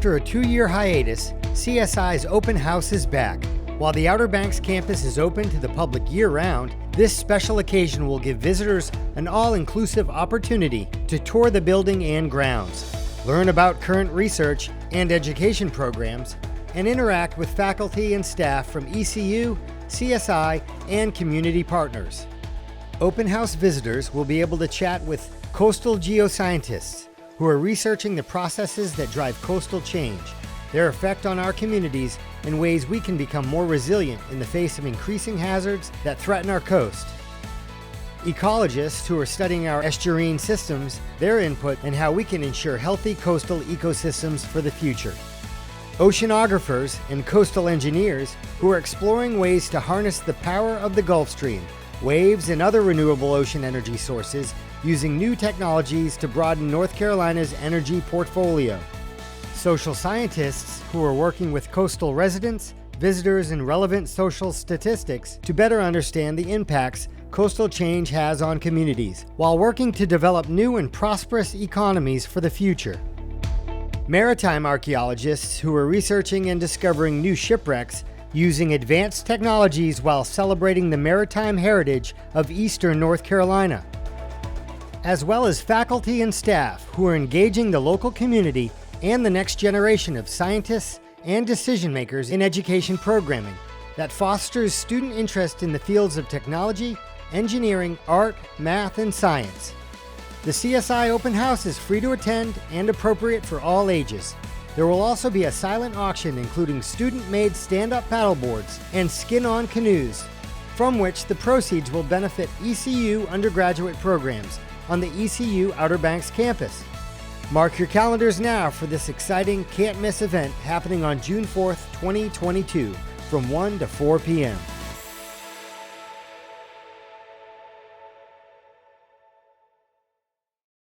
After a 2-year hiatus, CSI's open house is back. While the Outer Banks campus is open to the public year-round, this special occasion will give visitors an all-inclusive opportunity to tour the building and grounds, learn about current research and education programs, and interact with faculty and staff from ECU, CSI, and community partners. Open house visitors will be able to chat with coastal geoscientists who are researching the processes that drive coastal change, their effect on our communities, and ways we can become more resilient in the face of increasing hazards that threaten our coast. Ecologists who are studying our estuarine systems, their input, and how we can ensure healthy coastal ecosystems for the future. Oceanographers and coastal engineers who are exploring ways to harness the power of the Gulf Stream, waves, and other renewable ocean energy sources using new technologies to broaden North Carolina's energy portfolio. Social scientists who are working with coastal residents, visitors, and relevant social statistics to better understand the impacts coastal change has on communities, while working to develop new and prosperous economies for the future. Maritime archaeologists who are researching and discovering new shipwrecks using advanced technologies while celebrating the maritime heritage of Eastern North Carolina, as well as faculty and staff who are engaging the local community and the next generation of scientists and decision makers in education programming that fosters student interest in the fields of technology, engineering, art, math, and science. The CSI Open House is free to attend and appropriate for all ages. There will also be a silent auction including student-made stand-up paddleboards and skin-on canoes, from which the proceeds will benefit ECU undergraduate programs on the ECU Outer Banks Campus. Mark your calendars now for this exciting can't-miss event happening on June 4th, 2022 from 1 to 4 p.m.